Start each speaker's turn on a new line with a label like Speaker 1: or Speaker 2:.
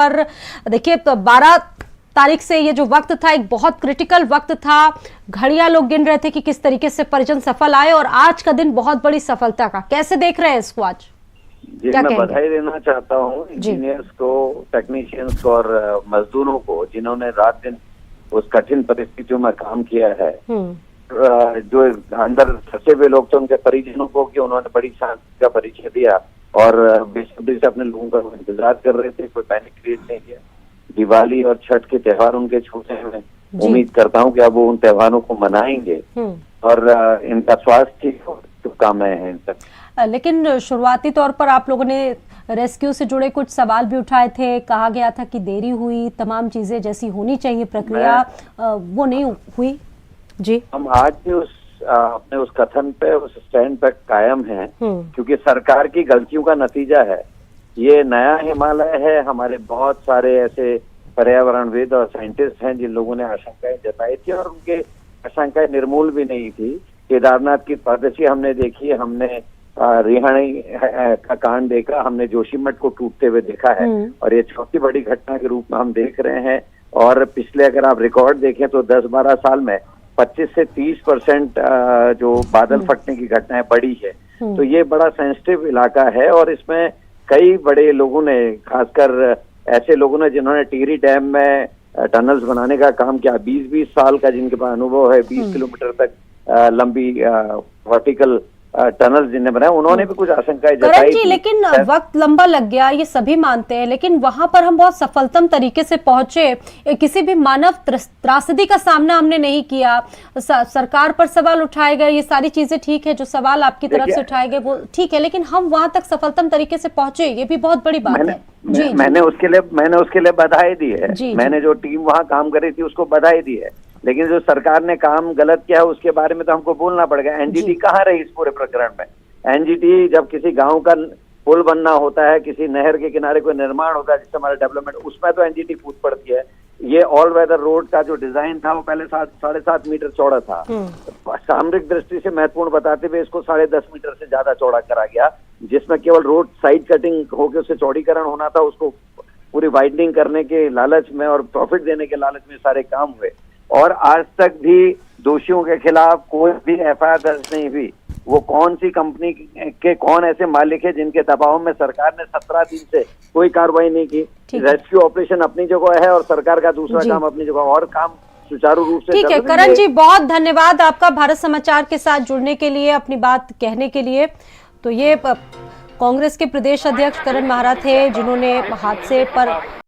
Speaker 1: पर देखिए 12 तारीख से ये जो वक्त था एक बहुत क्रिटिकल वक्त था। घड़ियां लोग गिन रहे थे कि किस तरीके से परिजन सफल आए और आज का दिन बहुत बड़ी सफलता का। कैसे देख रहे हैं इसको आज?
Speaker 2: जी, मैं बधाई देना चाहता हूँ इंजीनियर्स को, टेक्नीशियंस को और मजदूरों को जिन्होंने रात दिन उस कठिन परिस्थितियों में काम किया है। जो अंदर फंसे हुए लोग थे उनके परिजनों को कि उन्होंने बड़ी शांति का परिचय दिया और बेसब्री से अपने लोगों का इंतजार कर रहे थे। कोई पैनिक क्रिएट नहीं किया। दिवाली और छठ के त्योहार उनके छूटे हैं। उम्मीद करता हूँ कि अब वो उन त्योहारों को मनाएंगे और इनका स्वास्थ्य शुभकामनाएं हैं इन तक।
Speaker 1: लेकिन शुरुआती तौर पर आप लोगों ने रेस्क्यू से जुड़े कुछ सवाल भी उठाए थे। कहा गया था कि देरी हुई, तमाम चीजें जैसी होनी चाहिए प्रक्रिया वो नहीं हुई। जी,
Speaker 2: हम आज भी अपने उस कथन पे, उस स्टैंड पे कायम हैं क्योंकि सरकार की गलतियों का नतीजा है ये नया हिमालय है। हमारे बहुत सारे ऐसे पर्यावरणविद और साइंटिस्ट हैं जिन लोगों ने आशंकाएं जताई थी और उनके आशंकाएं निर्मूल भी नहीं थी। केदारनाथ की तपस्या हमने देखी, हमने रिहाणी का कांड देखा, हमने जोशीमठ को टूटते हुए देखा है और ये छोटी बड़ी घटना के रूप में हम देख रहे हैं। और पिछले अगर आप रिकॉर्ड देखें तो 10-12 साल में 25 से 30% जो बादल फटने की घटनाएं बढ़ी है। तो ये बड़ा सेंसिटिव इलाका है और इसमें कई बड़े लोगों ने, खासकर ऐसे लोगों ने जिन्होंने टिहरी डैम में टनल्स बनाने का काम किया, 20-20 साल का जिनके पास अनुभव है, 20 किलोमीटर तक लंबी वर्टिकल टनल जिन्हें बनाया, उन्होंने भी कुछ आशंकाएं जताई थी।
Speaker 1: लेकिन वक्त लंबा लग गया, ये सभी मानते हैं, लेकिन वहां पर हम बहुत सफलतम तरीके से पहुंचे। किसी भी मानव त्रासदी का सामना हमने नहीं किया। सरकार पर सवाल उठाए गए, ये सारी चीजें ठीक है, जो सवाल आपकी तरफ से उठाए गए वो ठीक है, लेकिन हम वहां तक सफलतम तरीके से पहुंचे, ये भी बहुत बड़ी बात है। जी,
Speaker 2: मैंने उसके लिए बधाई दी है। मैंने जो टीम वहाँ काम करी थी उसको बधाई दी है, लेकिन जो सरकार ने काम गलत किया उसके बारे में तो हमको बोलना पड़ेगा। एनजीटी कहाँ रही इस पूरे प्रकरण में? एनजीटी जब किसी गांव का पुल बनना होता है, किसी नहर के किनारे कोई निर्माण होता है जिससे हमारा डेवलपमेंट, उसमें तो एनजीटी कूद पड़ती है। ये ऑल वेदर रोड का जो डिजाइन था वो पहले 7.5 मीटर चौड़ा था। सामरिक दृष्टि से महत्वपूर्ण बताते हुए इसको 10.5 मीटर से ज्यादा चौड़ा करा गया, जिसमें केवल रोड साइड कटिंग होकर उससे चौड़ीकरण होना था। उसको पूरी वाइडनिंग करने के लालच में और प्रॉफिट देने के लालच में सारे काम हुए और आज तक भी दोषियों के खिलाफ कोई भी एफआईआर दर्ज नहीं हुई। वो कौन सी कंपनी के कौन ऐसे मालिक है जिनके दबाव में सरकार ने 17 दिन से कोई कार्रवाई नहीं की? रेस्क्यू ऑपरेशन अपनी जगह है और सरकार का दूसरा काम अपनी जगह, और काम सुचारू रूप से।
Speaker 1: ठीक है करण जी, बहुत धन्यवाद आपका भारत समाचार के साथ जुड़ने के लिए, अपनी बात कहने के लिए। तो ये कांग्रेस के प्रदेश अध्यक्ष करण माहरा थे जिन्होंने हादसे पर